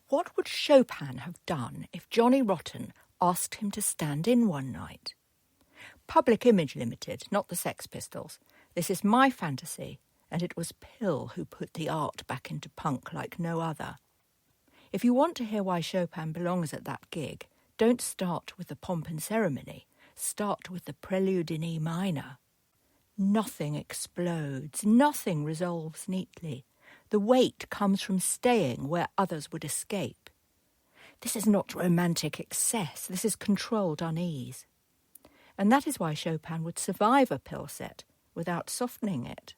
What would Chopin have done if Johnny Rotten asked him to stand in one night? Public Image Ltd, not the Sex Pistols. This is my fantasy, and it was Pill who put the art back into punk like no other. If you want to hear why Chopin belongs at that gig, don't start with the pomp and ceremony. Start with the Prelude in E minor. Nothing explodes, nothing resolves neatly. The weight comes from staying where others would escape. This is not romantic excess, this is controlled unease. And that is why Chopin would survive a Pill set without softening it.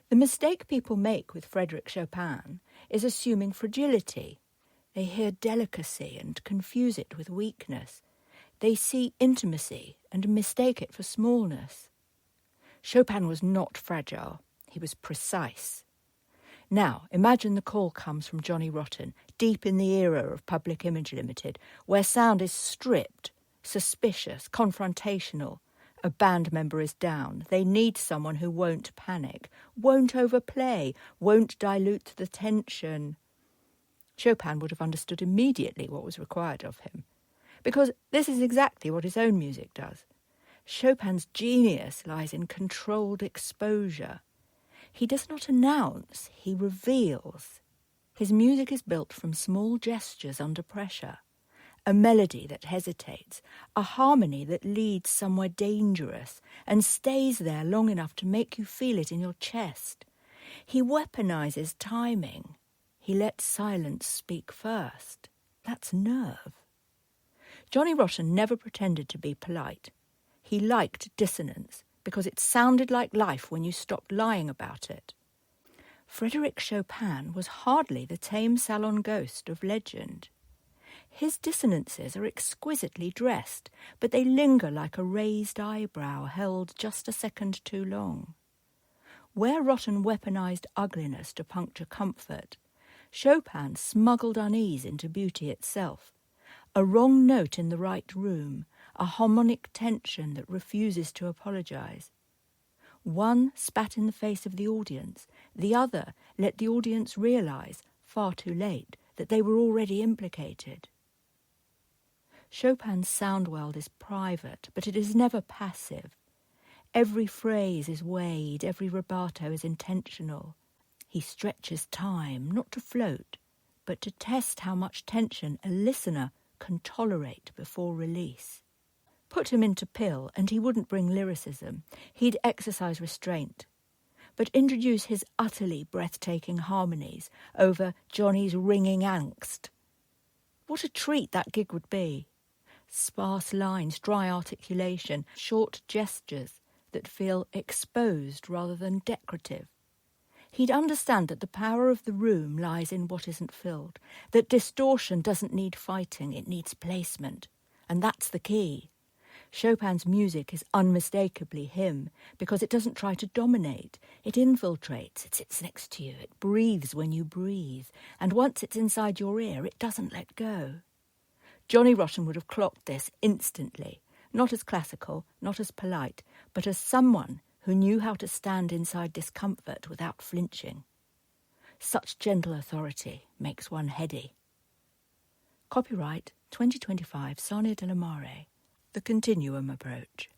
The mistake people make with Frédéric Chopin is assuming fragility. They hear delicacy and confuse it with weakness. They see intimacy and mistake it for smallness. Chopin was not fragile, he was precise. Now, imagine the call comes from Johnny Rotten, deep in the era of Public Image Ltd, where sound is stripped, suspicious, confrontational. A band member is down. They need someone who won't panic, won't overplay, won't dilute the tension. Chopin would have understood immediately what was required of him, because this is exactly what his own music does. Chopin's genius lies in controlled exposure. He does not announce, he reveals. His music is built from small gestures under pressure. A melody that hesitates, a harmony that leads somewhere dangerous and stays there long enough to make you feel it in your chest. He weaponizes timing. He lets silence speak first. That's nerve. Johnny Rotten never pretended to be polite. He liked dissonance because it sounded like life when you stopped lying about it. Frédéric Chopin was hardly the tame salon ghost of legend. His dissonances are exquisitely dressed, but they linger like a raised eyebrow held just a second too long. Where Rotten weaponized ugliness to puncture comfort, Chopin smuggled unease into beauty itself. A wrong note in the right room, a harmonic tension that refuses to apologize. One spat in the face of the audience, the other let the audience realize, far too late, that they were already implicated. Chopin's sound world is private, but it is never passive. Every phrase is weighed, every rubato is intentional. He stretches time, not to float, but to test how much tension a listener can tolerate before release. Put him into Pill and he wouldn't bring lyricism. He'd exercise restraint. But introduce his utterly breathtaking harmonies over Johnny's ringing angst. What a treat that gig would be. Sparse lines, dry articulation, short gestures that feel exposed rather than decorative. He'd understand that the power of the room lies in what isn't filled, that distortion doesn't need fighting, it needs placement. And that's the key. Chopin's music is unmistakably him because it doesn't try to dominate. It infiltrates, it sits next to you, it breathes when you breathe, and once it's inside your ear, it doesn't let go. Johnny Rotten would have clocked this instantly, not as classical, not as polite, but as someone who knew how to stand inside discomfort without flinching. Such gentle authority makes one heady. Copyright 2025 Sarnia de la Maré, The Continuum Approach.